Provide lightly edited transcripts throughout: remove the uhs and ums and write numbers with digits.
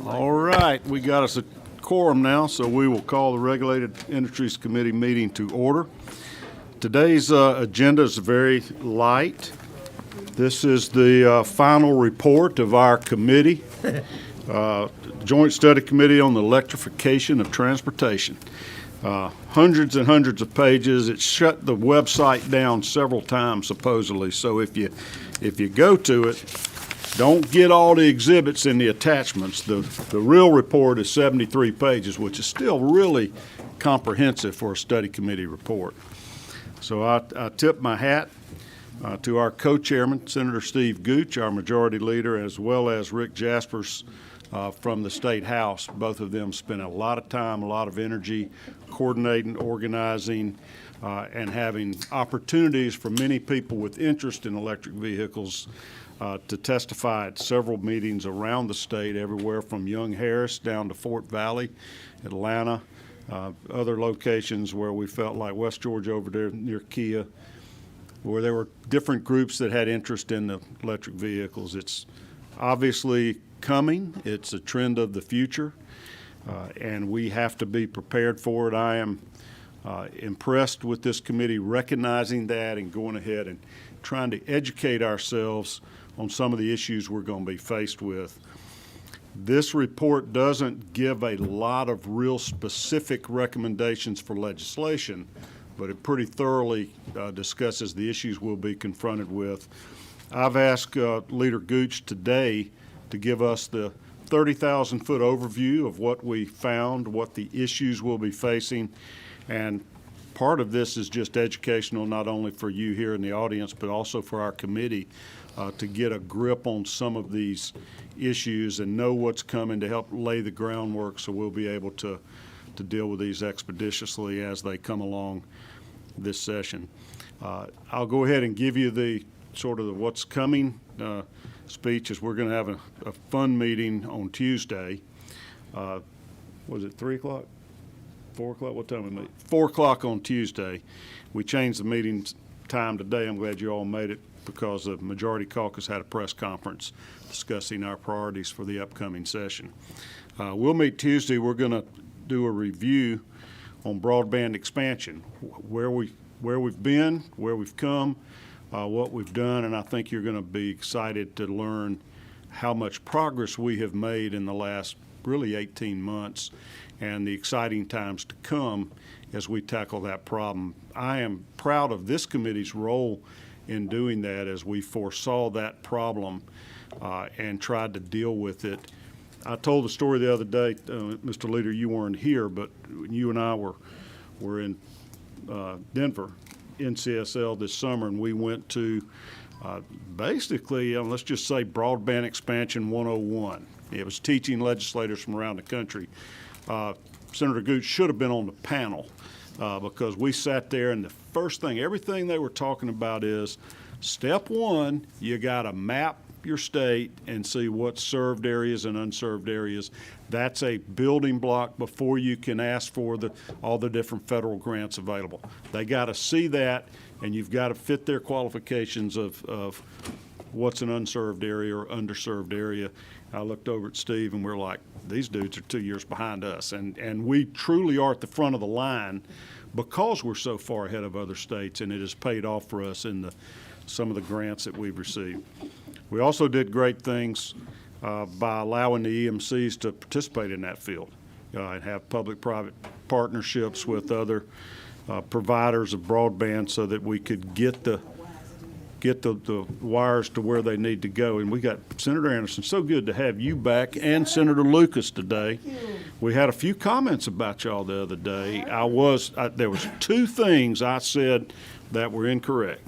All right, we got us a quorum now, so we will call the Regulated Industries Committee meeting to order. Today's agenda is very light. This is the final report of our committee, Joint Study Committee on the Electrification of Transportation. Hundreds and hundreds of pages. It shut the website down several times, supposedly, so if you go to it, don't get all the exhibits in the attachments. The real report is 73 pages, which is still really comprehensive for a study committee report. So I tip my hat to our co-chairman, Senator Steve Gooch, our majority leader, as well as Rick Jaspers from the State House. Both of them spent a lot of time, a lot of energy coordinating, organizing, and having opportunities for many people with interest in electric vehicles to testify at several meetings around the state, everywhere from Young Harris down to Fort Valley, Atlanta, other locations where we felt like West Georgia over there near Kia, where there were different groups that had interest in the electric vehicles. It's obviously coming. It's a trend of the future, and we have to be prepared for it. I am impressed with this committee recognizing that and going ahead and trying to educate ourselves on some of the issues we're going to be faced with. This report doesn't give a lot of real specific recommendations for legislation, but it pretty thoroughly discusses the issues we'll be confronted with. I've asked Leader Gooch today to give us the 30,000-foot overview of what we found, what the issues we'll be facing, and part of this is just educational, not only for you here in the audience, but also for our committee to get a grip on some of these issues and know what's coming to help lay the groundwork so we'll be able to deal with these expeditiously as they come along this session. I'll go ahead and give you the sort of the what's coming speech, as we're going to have a fun meeting on Tuesday. Was it 3 o'clock? 4 o'clock? What time we meet? 4 o'clock on Tuesday. We changed the meeting time today. I'm glad you all made it because the Majority Caucus had a press conference discussing our priorities for the upcoming session. We'll meet Tuesday. We're going to do a review on broadband expansion, where we've been, where we've come, what we've done, and I think you're going to be excited to learn how much progress we have made in the last really 18 months and the exciting times to come as we tackle that problem. I am proud of this committee's role in doing that as we foresaw that problem and tried to deal with it. I told the story the other day, Mr. Leader, you weren't here, but you and I were in Denver, NCSL this summer, and we went to basically, let's just say Broadband Expansion 101. It was teaching legislators from around the country. Senator Gooch should have been on the panel because we sat there, and the first thing, everything they were talking about is, step one, you got to map your state and see what's served areas and unserved areas. That's a building block before you can ask for all the different federal grants available. They got to see that, and you've got to fit their qualifications of what's an unserved area or underserved area. I looked over at Steve, and we're like, these dudes are 2 years behind us. And we truly are at the front of the line because we're so far ahead of other states, and it has paid off for us in some of the grants that we've received. We also did great things by allowing the EMCs to participate in that field and have public-private partnerships with other providers of broadband so that we could get the wires to where they need to go. And we got Senator Anderson, so good to have you back, and Senator Lucas today. We had a few comments about y'all the other day. There was 2 things I said that were incorrect.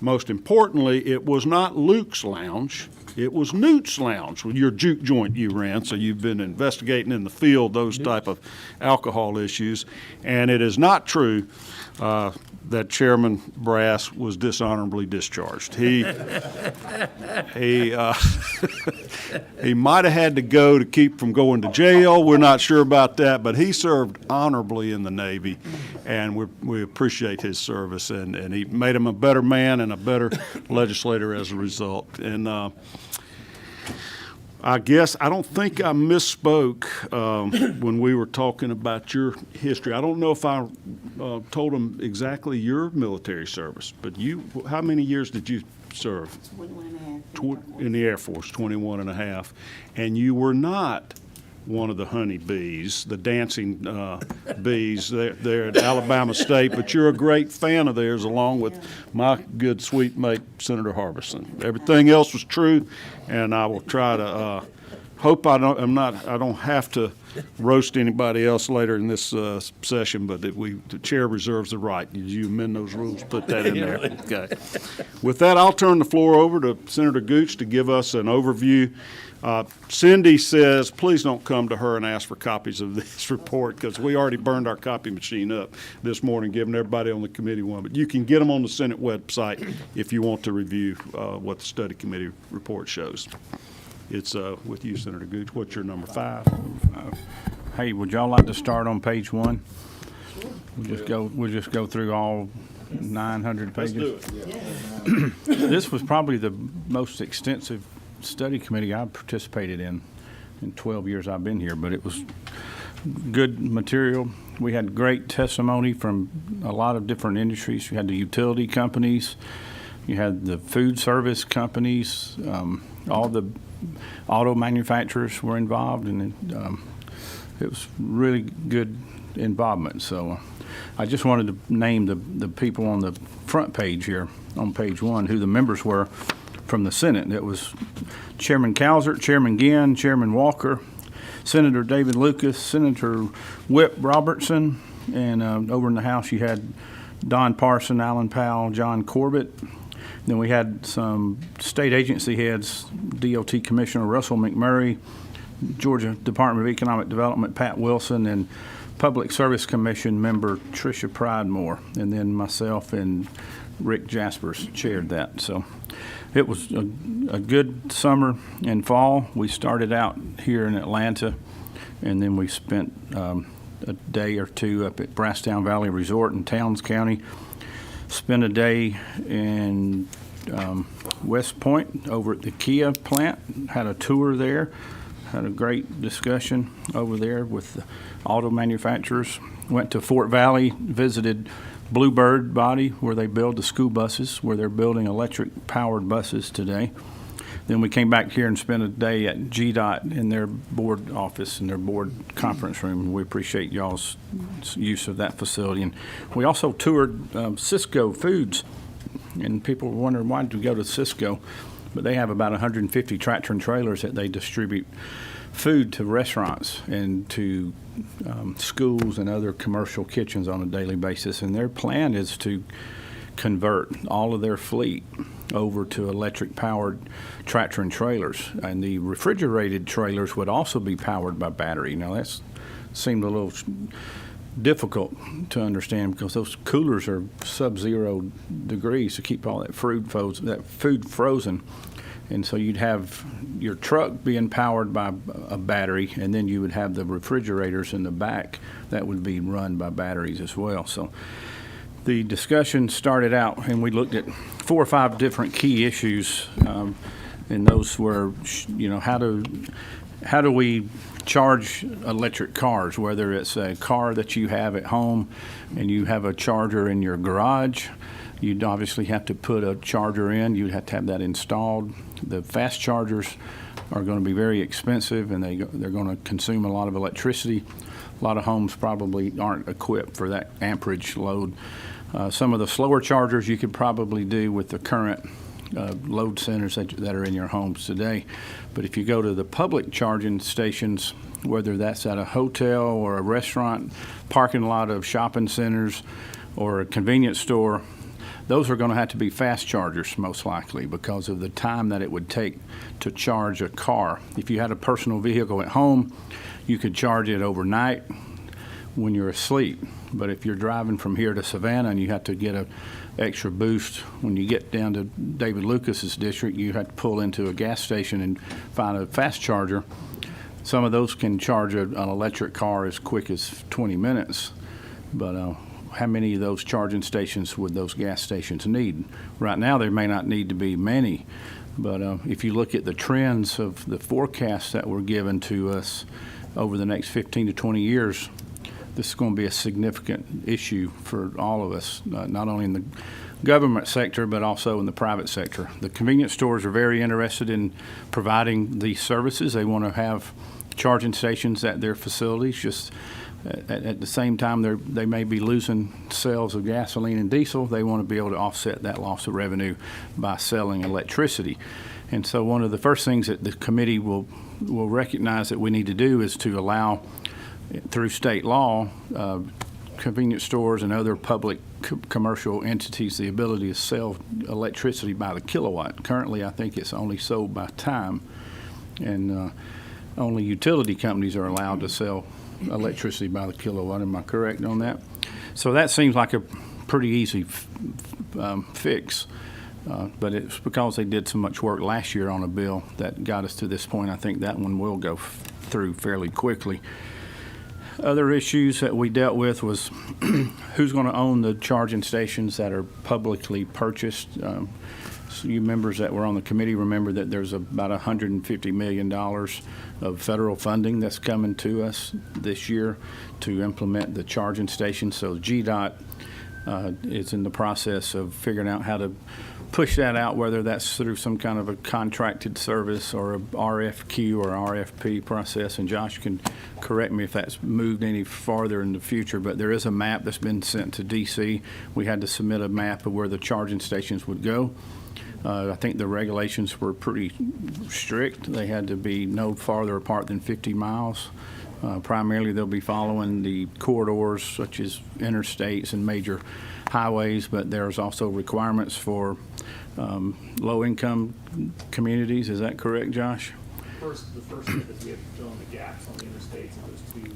Most importantly, it was not Luke's Lounge. It was Newt's Lounge, your juke joint you ran, so you've been investigating in the field those type of alcohol issues. And it is not true that Chairman Brass was dishonorably discharged. He might have had to go to keep from going to jail. We're not sure about that, but he served honorably in the Navy, and we appreciate his service, and he made him a better man and a better legislator as a result. And I guess, I don't think I misspoke when we were talking about your history. I don't know if I told them exactly your military service, but how many years did you serve? 21 and a half. In the Air Force, 21 and a half. And you were not one of the honeybees, the dancing bees there at Alabama State, but you're a great fan of theirs, along with my good sweet mate, Senator Harbison. Everything else was true, and I will try to hope I don't have to roast anybody else later in this session, but the chair reserves the right. Did you amend those rules? Put that in there. Okay. With that, I'll turn the floor over to Senator Gooch to give us an overview. Cindy says, please don't come to her and ask for copies of this report, because we already burned our copy machine up this morning, giving everybody on the committee one. But you can get them on the Senate website if you want to review what the study committee report shows. It's with you, Senator Gooch. What's your number 5? Hey, would y'all like to start on page 1? We'll just go through all 900 pages. Let's do it. Yeah. This was probably the most extensive study committee I've participated in 12 years I've been here, but it was good material. We had great testimony from a lot of different industries. You had the utility companies, you had the food service companies, all the auto manufacturers were involved, and it was really good involvement. So I just wanted to name the people on the front page here on page 1 who the members were from the Senate. It was Chairman Calzert, Chairman Ginn, Chairman Walker, Senator David Lucas, Senator Whip Robertson, and over in the House you had Don Parson, Alan Powell, John Corbett. Then we had some state agency heads, DOT Commissioner Russell McMurray, Georgia Department of Economic Development Pat Wilson, and Public Service Commission member Tricia Pridemore, and then myself and Rick Jaspers chaired that. So it was a good summer and fall. We started out here in Atlanta, and then we spent a day or two up at Brasstown Valley Resort in Towns County. Spent a day in West Point over at the Kia plant. Had a tour there. Had a great discussion over there with the auto manufacturers. Went to Fort Valley, visited Bluebird Body, where they build the school buses, where they're building electric-powered buses today. Then we came back here and spent a day at GDOT in their board office, in their board conference room. We appreciate y'all's use of that facility. And we also toured Cisco Foods, and people were wondering, why did we go to Cisco? But they have about 150 tractor and trailers that they distribute food to restaurants and to schools and other commercial kitchens on a daily basis. And their plan is to convert all of their fleet over to electric-powered tractor and trailers. And the refrigerated trailers would also be powered by battery. Now, that seemed a little difficult to understand because those coolers are sub-zero degrees to keep all that food frozen. And so you'd have your truck being powered by a battery, and then you would have the refrigerators in the back that would be run by batteries as well. So the discussion started out, and we looked at 4 or 5 different key issues, and those were, how do we charge electric cars, whether it's a car that you have at home and you have a charger in your garage. You'd obviously have to put a charger in. You'd have to have that installed. The fast chargers are going to be very expensive, and they're going to consume a lot of electricity. A lot of homes probably aren't equipped for that amperage load. Some of the slower chargers you could probably do with the current load centers that are in your homes today. But if you go to the public charging stations, whether that's at a hotel or a restaurant, parking lot of shopping centers, or a convenience store, those are going to have to be fast chargers most likely because of the time that it would take to charge a car. If you had a personal vehicle at home, you could charge it overnight when you're asleep. But if you're driving from here to Savannah and you have to get an extra boost when you get down to David Lucas's district, you have to pull into a gas station and find a fast charger. Some of those can charge an electric car as quick as 20 minutes, but how many of those charging stations would those gas stations need? Right now, there may not need to be many, But if you look at the trends of the forecasts that were given to us over the next 15 to 20 years, this is going to be a significant issue for all of us, not only in the government sector, but also in the private sector. The convenience stores are very interested in providing these services. They want to have charging stations at their facilities. Just at the same time, they may be losing sales of gasoline and diesel. They want to be able to offset that loss of revenue by selling electricity. And so one of the first things that the committee will recognize that we need to do is to allow, through state law, convenience stores and other public commercial entities the ability to sell electricity by the kilowatt. Currently, I think it's only sold by time, and only utility companies are allowed to sell electricity by the kilowatt. Am I correct on that? So that seems like a pretty easy fix, but it's because they did so much work last year on a bill that got us to this point. I think that one will go through fairly quickly. Other issues that we dealt with was who's going to own the charging stations that are publicly purchased. So you members that were on the committee remember that there's about $150 million of federal funding that's coming to us this year to implement the charging stations. So GDOT is in the process of figuring out how to push that out, whether that's through some kind of a contracted service or a RFQ or RFP process. And Josh can correct me if that's moved any farther in the future, but there is a map that's been sent to DC. We had to submit a map of where the charging stations would go. I think the regulations were pretty strict. They had to be no farther apart than 50 miles. Primarily, they'll be following the corridors such as interstates and major highways, but there's also requirements for low-income communities. Is that correct, Josh? The first step is we have to fill in the gaps on the interstates of those two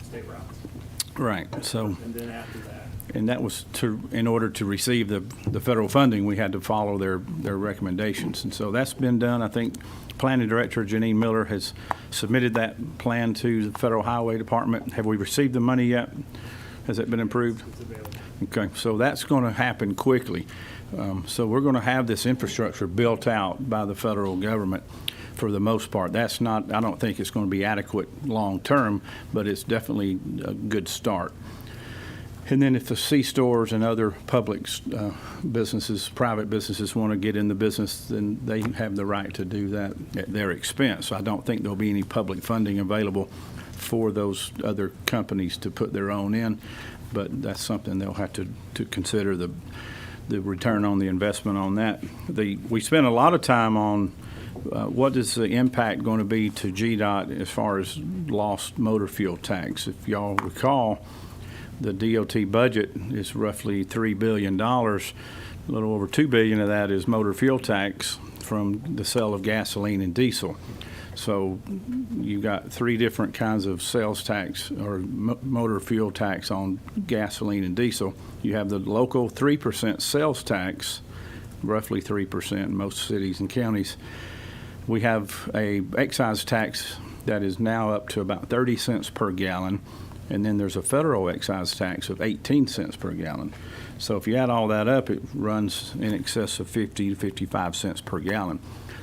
state routes. Right. So, And then after that, and that was in order to receive the federal funding, we had to follow their recommendations. And so that's been done. I think Planning Director Janine Miller has submitted that plan to the Federal Highway Department. Have we received the money yet? Has it been approved? it's available. Okay, so that's going to happen quickly. So we're going to have this infrastructure built out by the federal government for the most part. That's not, I don't think it's going to be adequate long term, but it's definitely a good start. And then if the C-stores and other public businesses, private businesses want to get in the business, then they have the right to do that at their expense. I don't think there'll be any public funding available for those other companies to put their own in, but that's something they'll have to consider the return on the investment on that. We spent a lot of time on what is the impact going to be to GDOT as far as lost motor fuel tax. If y'all recall, the DOT budget is roughly $3 billion. A little over $2 billion of that is motor fuel tax from the sale of gasoline and diesel. So you got three different kinds of sales tax or motor fuel tax on gasoline and diesel. You have the local 3% sales tax, roughly 3% in most cities and counties. We have a excise tax that is now up to about 30 cents per gallon. And then there's a federal excise tax of 18 cents per gallon. So if you add all that up, it runs in excess of 50 to 55 cents per gallon.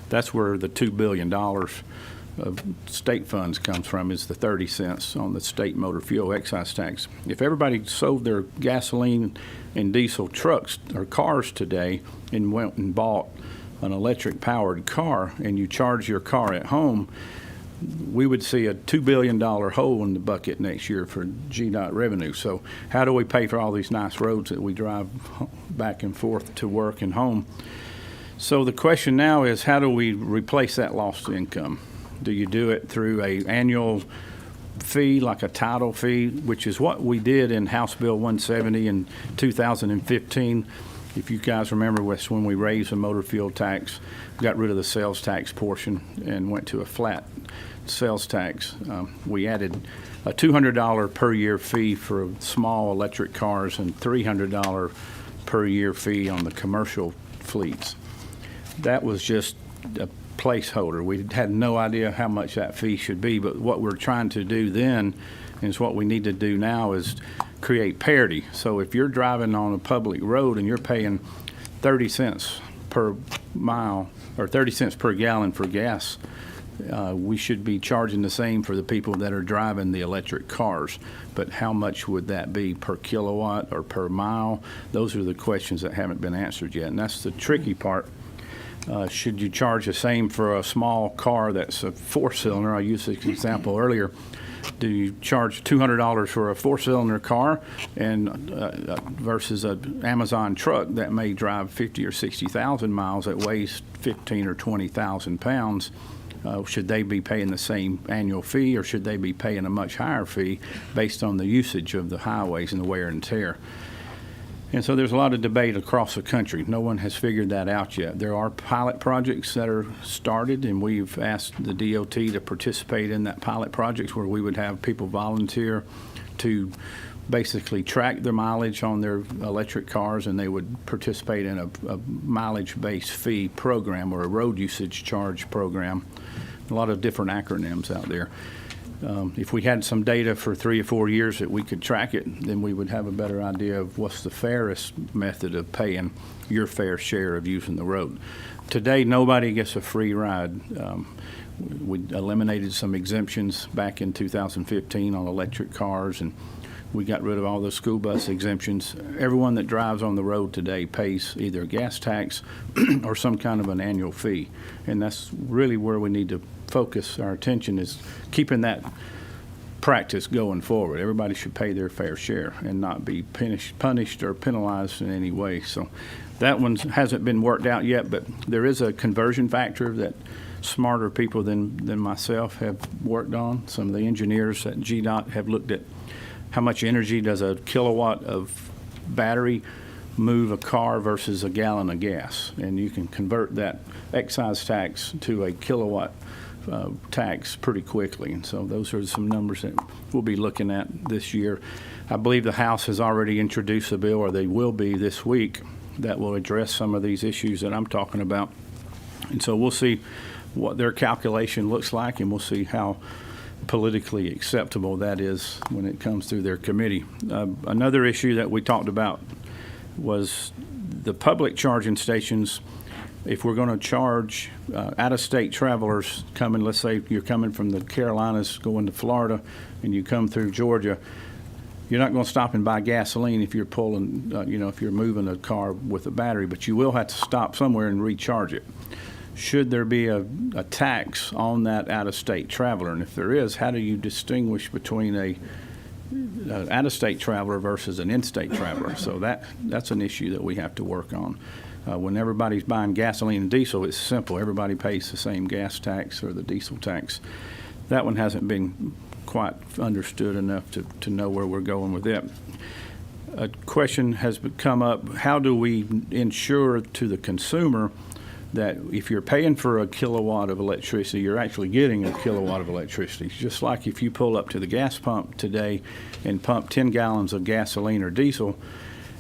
That's where the $2 billion of state funds comes from, is the 30 cents on the state motor fuel excise tax. If everybody sold their gasoline and diesel trucks or cars today and went and bought an electric powered car and you charge your car at home, we would see a $2 billion hole in the bucket next year for GDOT revenue. So how do we pay for all these nice roads that we drive back and forth to work and home? So the question now is, how do we replace that lost income? Do you do it through an annual fee, like a title fee, which is what we did in House Bill 170 in 2015? If you guys remember, was when we raised the motor fuel tax, got rid of the sales tax portion and went to a flat sales tax. We added a $200 per year fee for small electric cars and $300 per year fee on the commercial fleets. That was just a placeholder. We had no idea how much that fee should be, but what we're trying to do then is what we need to do now is create parity. So if you're driving on a public road and you're paying 30 cents per mile or 30 cents per gallon for gas, we should be charging the same for the people that are driving the electric cars. But how much would that be per kilowatt or per mile? Those are the questions that haven't been answered yet, and that's the tricky part. Should you charge the same for a small car that's a four-cylinder? I used this example earlier. Do you charge $200 for a four-cylinder car and versus an Amazon truck that may drive 50 or 60,000 miles that weighs 15 or 20,000 pounds? Should they be paying the same annual fee, or should they be paying a much higher fee based on the usage of the highways and the wear and tear? And so there's a lot of debate across the country. No one has figured that out yet. There are pilot projects that are started, and we've asked the DOT to participate in that pilot projects where we would have people volunteer to basically track their mileage on their electric cars, and they would participate in a mileage-based fee program or a road usage charge program. A lot of different acronyms out there. If we had some data for 3 or 4 years that we could track it, then we would have a better idea of what's the fairest method of paying your fair share of using the road. Today, nobody gets a free ride. We eliminated some exemptions back in 2015 on electric cars, and we got rid of all the school bus exemptions. Everyone that drives on the road today pays either a gas tax or some kind of an annual fee, and that's really where we need to focus our attention, is keeping that practice going forward. Everybody should pay their fair share and not be punished or penalized in any way. So that one hasn't been worked out yet, but there is a conversion factor that smarter people than myself have worked on. Some of the engineers at GDOT have looked at how much energy does a kilowatt of battery move a car versus a gallon of gas, and you can convert that excise tax to a kilowatt tax pretty quickly. And so those are some numbers that we'll be looking at this year. I believe the House has already introduced a bill, or they will be this week, that will address some of these issues that I'm talking about. And so we'll see what their calculation looks like, and we'll see how politically acceptable that is when it comes through their committee. Another issue that we talked about was the public charging stations. If we're going to charge out-of-state travelers coming, let's say you're coming from the Carolinas going to Florida and you come through Georgia, you're not going to stop and buy gasoline if you're pulling, if you're moving a car with a battery, but you will have to stop somewhere and recharge it. Should there be a tax on that out-of-state traveler? And if there is, how do you distinguish between an out-of-state traveler versus an in-state traveler? So that's an issue that we have to work on. When everybody's buying gasoline and diesel, it's simple. Everybody pays the same gas tax or the diesel tax. That one hasn't been quite understood enough to know where we're going with it. A question has come up: how do we ensure to the consumer that if you're paying for a kilowatt of electricity, you're actually getting a kilowatt of electricity? Just like if you pull up to the gas pump today and pump 10 gallons of gasoline or diesel,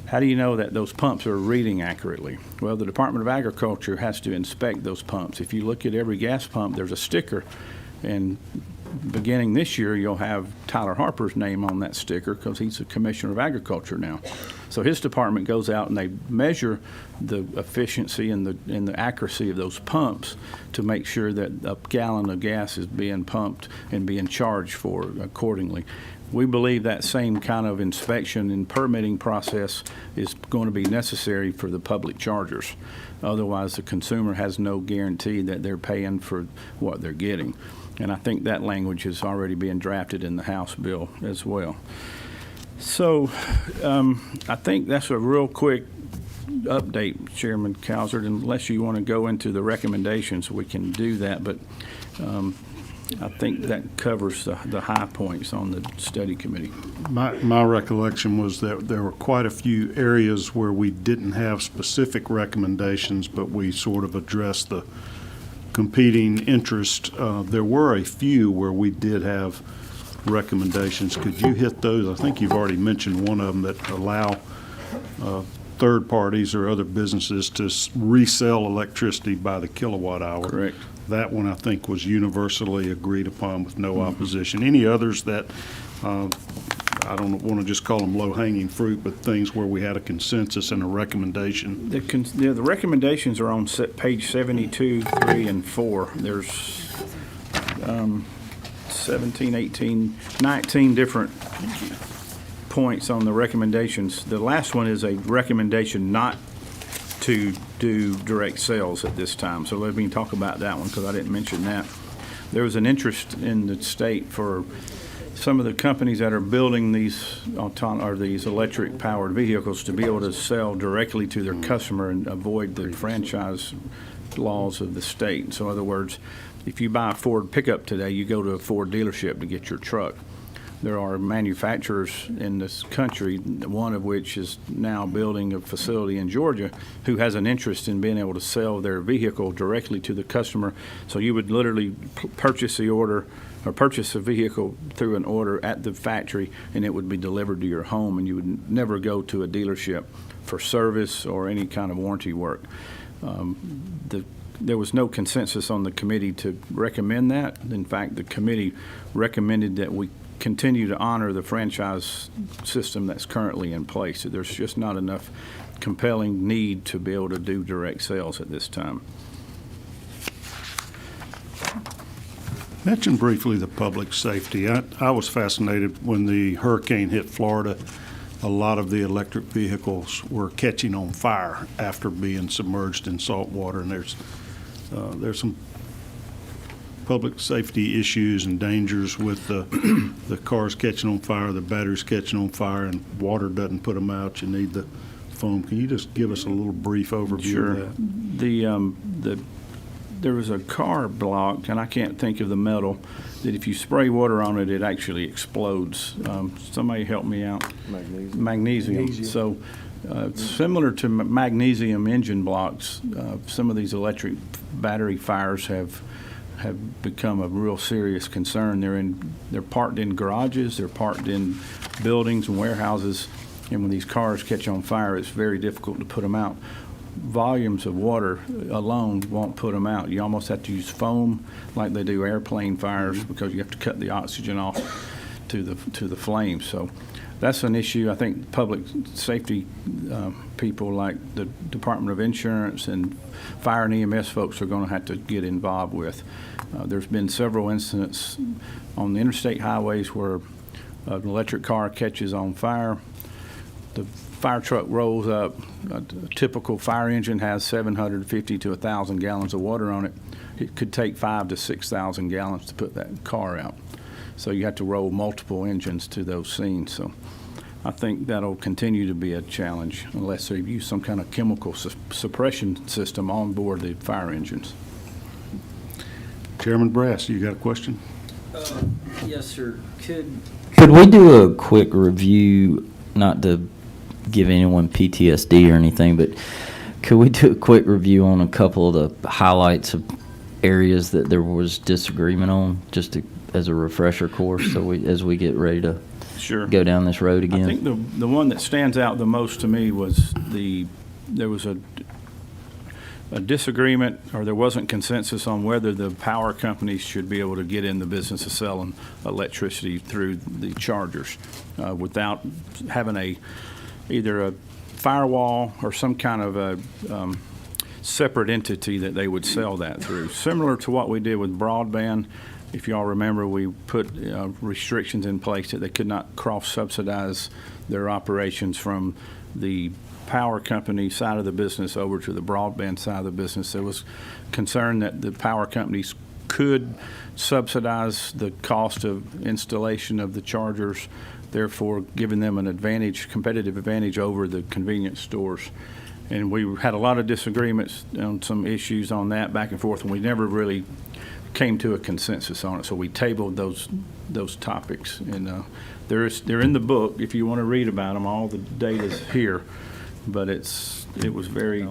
how do you know that those pumps are reading accurately? Well, the Department of Agriculture has to inspect those pumps. If you look at every gas pump, there's a sticker, and beginning this year, you'll have Tyler Harper's name on that sticker because he's the Commissioner of Agriculture now. So his department goes out and they measure the efficiency and the accuracy of those pumps to make sure that a gallon of gas is being pumped and being charged for accordingly. We believe that same kind of inspection and permitting process is going to be necessary for the public chargers. Otherwise, the consumer has no guarantee that they're paying for what they're getting. And I think that language is already being drafted in the House bill as well. So I think that's a real quick update, Chairman Cowsert. Unless you want to go into the recommendations, we can do that. But I think that covers the high points on the study committee. My recollection was that there were quite a few areas where we didn't have specific recommendations, but we sort of addressed the competing interest. There were a few where we did have recommendations. Could you hit those? I think you've already mentioned one of them, that allow third parties or other businesses to resell electricity by the kilowatt hour. Correct. That one, I think, was universally agreed upon with no opposition. Any others that I don't want to just call them low-hanging fruit, but things where we had a consensus and a recommendation. The recommendations are on page 72, 3, and 4. There's 17, 18, 19 different points on the recommendations. The last one is a recommendation not to do direct sales at this time. So let me talk about that one because I didn't mention that. There was an interest in the state for some of the companies that are building these these electric-powered vehicles to be able to sell directly to their customer and avoid the franchise laws of the state. So in other words, if you buy a Ford pickup today, you go to a Ford dealership to get your truck. There are manufacturers in this country, one of which is now building a facility in Georgia, who has an interest in being able to sell their vehicle directly to the customer. So you would literally purchase the order or purchase a vehicle through an order at the factory, and it would be delivered to your home, and you would never go to a dealership for service or any kind of warranty work. There was no consensus on the committee to recommend that. In fact, the committee recommended that we continue to honor the franchise system that's currently in place. There's just not enough compelling need to be able to do direct sales at this time. Mention briefly the public safety. I was fascinated when the hurricane hit Florida. A lot of the electric vehicles were catching on fire after being submerged in salt water, and there's some public safety issues and dangers with the cars catching on fire, the batteries catching on fire, and water doesn't put them out. You need the foam. Can you just give us a little brief overview of that? There was a car block, and I can't think of the metal, that if you spray water on it, it actually explodes. Somebody help me out. Magnesium. So similar to magnesium engine blocks, some of these electric battery fires have become a real serious concern. They're parked in garages, they're parked in buildings and warehouses, and when these cars catch on fire, it's very difficult to put them out. Volumes of water alone won't put them out. You almost have to use foam like they do airplane fires because you have to cut the oxygen off to the flames. So that's an issue I think public safety people like the Department of Insurance and fire and EMS folks are going to have to get involved with. There's been several incidents on the interstate highways where an electric car catches on fire. The fire truck rolls up. A typical fire engine has 750 to 1,000 gallons of water on it. It could take 5,000 to 6,000 gallons to put that car out. So you have to roll multiple engines to those scenes. So I think that'll continue to be a challenge unless they use some kind of chemical suppression system on board the fire engines. Chairman Brass, you got a question? Yes, sir. Could we do a quick review, not to give anyone PTSD or anything, but could we do a quick review on a couple of the highlights of areas that there was disagreement on, just as a refresher course, so as we get ready to go down this road again? I think the one that stands out the most to me was there was a disagreement, or there wasn't consensus on whether the power companies should be able to get in the business of selling electricity through the chargers without having either a firewall or some kind of a separate entity that they would sell that through. Similar to what we did with broadband. If y'all remember, we put restrictions in place that they could not cross-subsidize their operations from the power company side of the business over to the broadband side of the business. There was concern that the power companies could subsidize the cost of installation of the chargers, therefore giving them an advantage, competitive advantage over the convenience stores. And we had a lot of disagreements on some issues on that back and forth, and we never really came to a consensus on it. So we tabled those topics, and they're in the book if you want to read about them. All the data's here, but it was very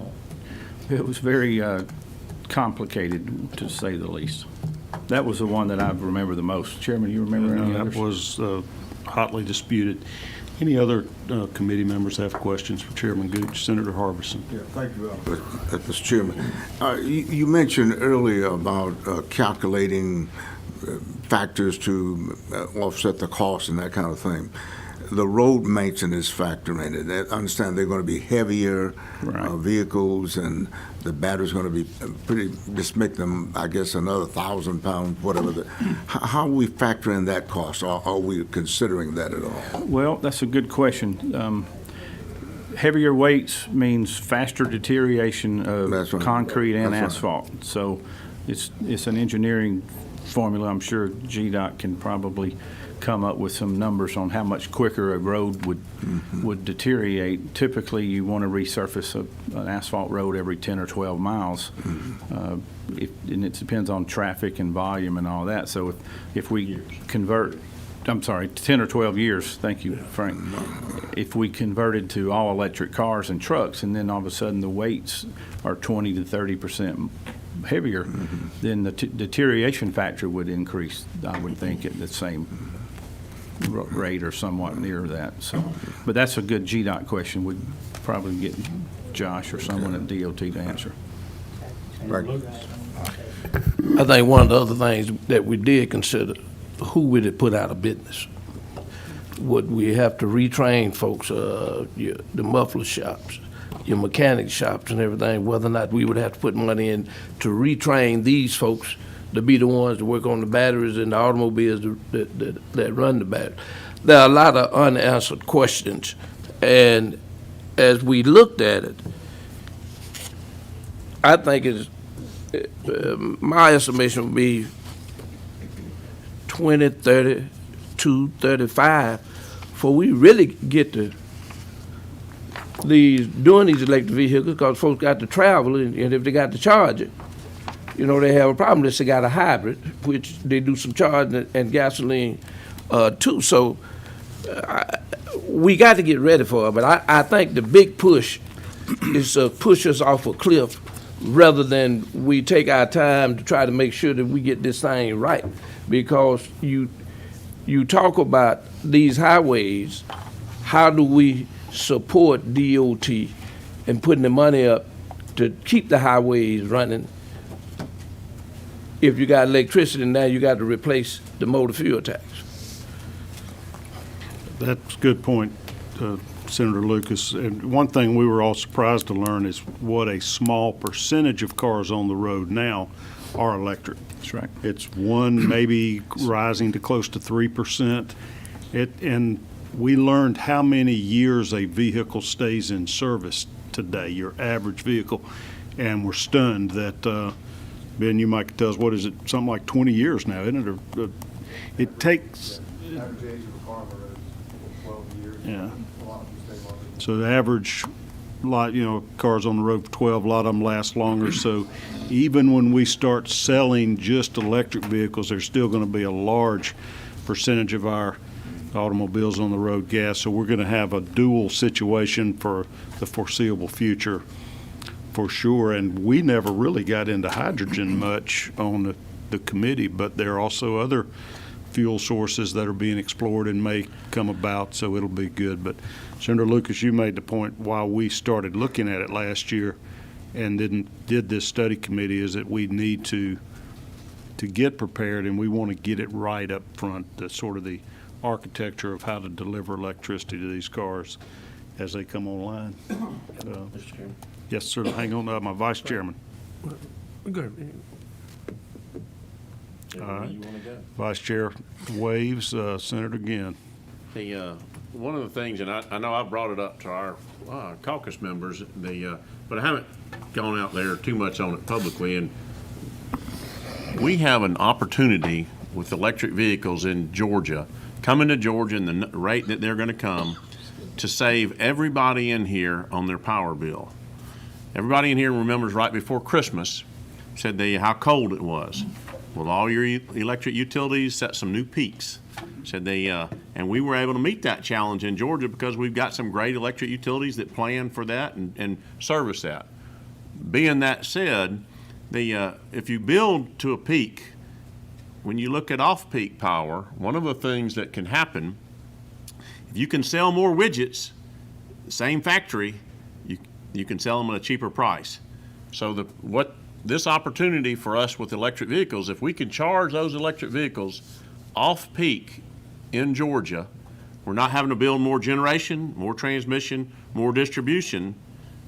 complicated, to say the least. That was the one that I remember the most. Chairman, you remember any others? That was hotly disputed. Any other committee members have questions for Chairman Gooch? Senator Harbison. Yeah, thank you, Mr. Chairman. You mentioned earlier about calculating factors to offset the cost and that kind of thing. the road maintenance factor in it. I understand they're going to be heavier Right. vehicles, and the battery's going to be pretty, just make them, I guess, another 1,000 pounds, whatever. How are we factoring that cost? Are we considering that at all? Well, that's a good question. Heavier weights means faster deterioration That's of right. concrete and That's right. asphalt. So it's an engineering formula. I'm sure GDOT can probably come up with some numbers on how much quicker a road would deteriorate. Typically, you want to resurface an asphalt road every 10 or 12 miles. And it depends on traffic and volume and all that. So if we convert, I'm sorry, 10 or 12 years, thank you, Frank. If we converted to all electric cars and trucks, and then all of a sudden the weights are 20 to 30% heavier, then the deterioration factor would increase, I would think, at the same rate or somewhat near that. So, but that's a good GDOT question. We'd probably get Josh or someone at DOT to answer. Right. I think one of the other things that we did consider, who would it put out of business? Would we have to retrain folks, the muffler shops, your mechanic shops and everything, whether or not we would have to put money in to retrain these folks to be the ones to work on the batteries and the automobiles that run the battery? There are a lot of unanswered questions, and as we looked at it, I think it's, my estimation would be 20, 30, 35, before we really get to doing these electric vehicles, because folks got to travel, and if they got to charge it, they have a problem unless they got a hybrid, which they do some charging and gasoline too. So we got to get ready for it. But I think the big push is to push us off a cliff rather than we take our time to try to make sure that we get this thing right. Because you talk about these highways, how do we support DOT and putting the money up to keep the highways running? If you got electricity, now you got to replace the motor fuel tax. That's a good point, Senator Lucas. And one thing we were all surprised to learn is what a small percentage of cars on the road now are electric. That's right. It's one, maybe rising to close to 3%. And we learned how many years a vehicle stays in service today, your average vehicle, and we're stunned that, Ben, you might tell us, what is it, something like 20 years now, isn't it? It takes, Average age of a car on the road is 12 years. Yeah. A lot of them stay longer. so the average lot, cars on the road for 12, a lot of them last longer. So even when we start selling just electric vehicles, there's still going to be a large percentage of our automobiles on the road gas. So we're going to have a dual situation for the foreseeable future, for sure. And we never really got into hydrogen much on the committee, but there are also other fuel sources that are being explored and may come about, so it'll be good. But Senator Lucas, you made the point while we started looking at it last year and did this study committee, is that we need to get prepared, and we want to get it right up front, the sort of the architecture of how to deliver electricity to these cars as they come online. Mr. Chairman. Yes, sir. Hang on, my vice chairman. Good. All right. Vice Chair waves, Senator Ginn. One of the things, and I know I brought it up to our caucus members, but I haven't gone out there too much on it publicly, and we have an opportunity with electric vehicles in Georgia, coming to Georgia and the rate that they're going to come, to save everybody in here on their power bill. Everybody in here remembers right before Christmas, said how cold it was. Well, all your electric utilities set some new peaks. Said and we were able to meet that challenge in Georgia because we've got some great electric utilities that plan for that and service that. Being that said, if you build to a peak, when you look at off-peak power, one of the things that can happen, if you can sell more widgets, same factory, you can sell them at a cheaper price. So this opportunity for us with electric vehicles, if we can charge those electric vehicles off-peak in Georgia, We're not having to build more generation, more transmission, more distribution,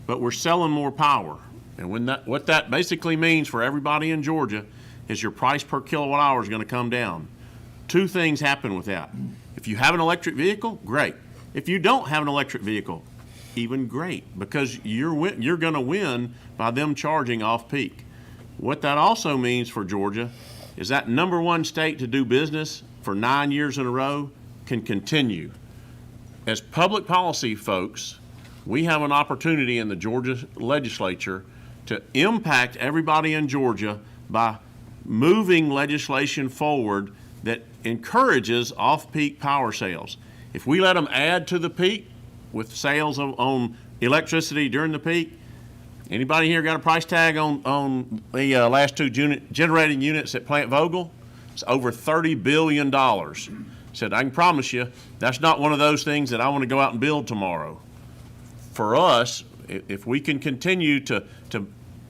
but we're selling more power. And what that basically means for everybody in Georgia is your price per kilowatt hour is going to come down. Two things happen with that. If you have an electric vehicle, great. If you don't have an electric vehicle, even great, because you're going to win by them charging off peak. What that also means for Georgia is that #1 state to do business for 9 years in a row can continue. As public policy folks, we have an opportunity in the Georgia legislature to impact everybody in Georgia by moving legislation forward that encourages off-peak power sales. If we let them add to the peak with sales on electricity during the peak, anybody here got a price tag on the last two generating units at Plant Vogtle? It's over $30 billion. Said, I can promise you, that's not one of those things that I want to go out and build tomorrow. For us, if we can continue to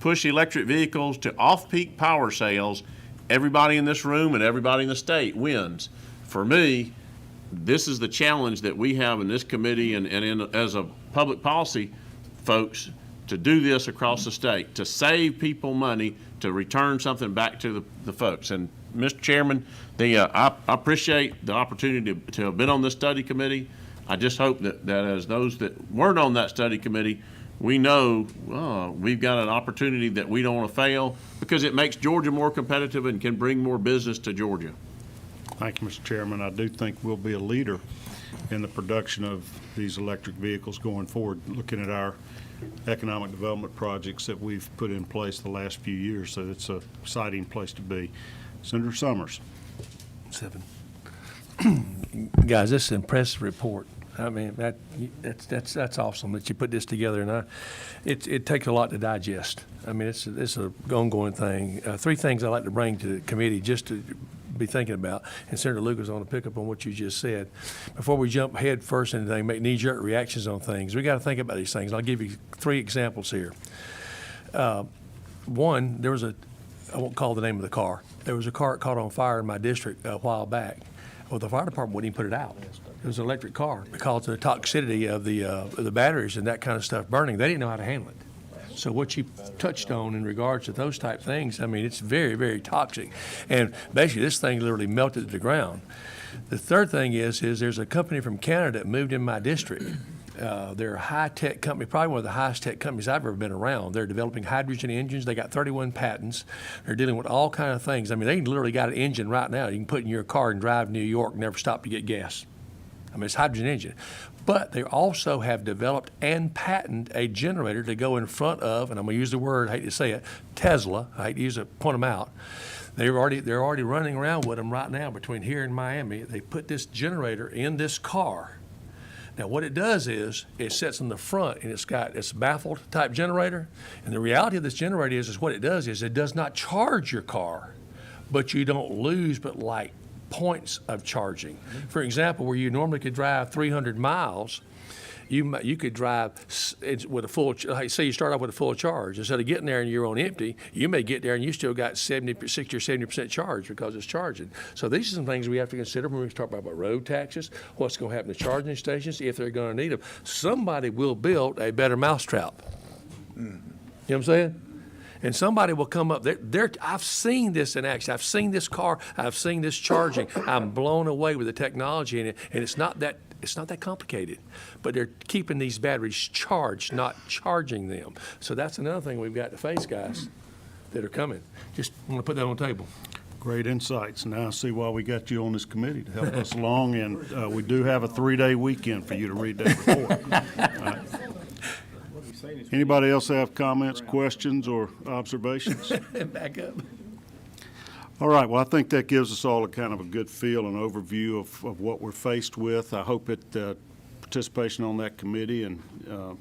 push electric vehicles to off-peak power sales, everybody in this room and everybody in the state wins. For me, this is the challenge that we have in this committee and as a public policy folks to do this across the state, to save people money, to return something back to the folks. And Mr. Chairman, I appreciate the opportunity to have been on this study committee. I just hope that as those that weren't on that study committee, we know we've got an opportunity that we don't want to fail because it makes Georgia more competitive and can bring more business to Georgia. Thank you, Mr. Chairman. I do think we'll be a leader in the production of these electric vehicles going forward, looking at our economic development projects that we've put in place the last few years. So it's an exciting place to be. Senator Summers. 7. Guys, this is an impressive report. I mean, that's awesome that you put this together, and it takes a lot to digest. I mean, it's an ongoing thing. 3 things I'd like to bring to the committee just to be thinking about, and Senator Lucas, I want to pick up on what you just said. Before we jump head first into anything, make knee-jerk reactions on things, we got to think about these things. I'll give you 3 examples here. One, there was I won't call the name of the car. There was a car that caught on fire in my district a while back. Well, the fire department wouldn't even put it out. It was an electric car because of the toxicity of the batteries and that kind of stuff burning. They didn't know how to handle it. So what you touched on in regards to those type things, I mean, it's very, very toxic. And basically, this thing literally melted to the ground. The third thing is there's a company from Canada that moved in my district. They're a high-tech company, probably one of the highest tech companies I've ever been around. They're developing hydrogen engines. They got 31 patents. They're dealing with all kind of things. I mean, they literally got an engine right now you can put in your car and drive to New York, never stop to get gas. I mean, it's a hydrogen engine. But they also have developed and patented a generator to go in front of, and I'm going to use the word, I hate to say it, Tesla. I hate to use it, point them out. They're already running around with them right now between here and Miami. They put this generator in this car. Now, what it does is it sits in the front, and it's a baffled type generator. And the reality of this generator is what it does is it does not charge your car, but you don't lose but like points of charging. For example, where you normally could drive 300 miles, you could drive with a full, like say you start off with a full charge. Instead of getting there and you're on empty, you may get there and you still got 60 or 70% charge because it's charging. So these are some things we have to consider when we talk about road taxes, what's going to happen to charging stations, if they're going to need them. Somebody will build a better mousetrap. You know what I'm saying? And somebody will come up. I've seen this in action. I've seen this car. I've seen this charging. I'm blown away with the technology in it. And it's not that complicated. But they're keeping these batteries charged, not charging them. So that's another thing we've got to face, guys, that are coming. Just want to put that on the table. Great insights. Now I see why we got you on this committee to help us along. And we do have a 3-day weekend for you to read that report. Anybody else have comments, questions, or observations? Back up. All right, well, I think that gives us all a kind of a good feel and overview of what we're faced with. I hope that participation on that committee and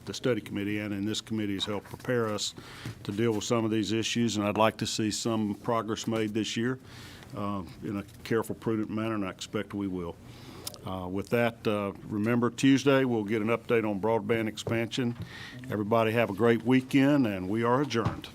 the study committee and in this committee has helped prepare us to deal with some of these issues, and I'd like to see some progress made this year in a careful, prudent manner, and I expect we will. With that, remember Tuesday we'll get an update on broadband expansion. Everybody have a great weekend, and we are adjourned.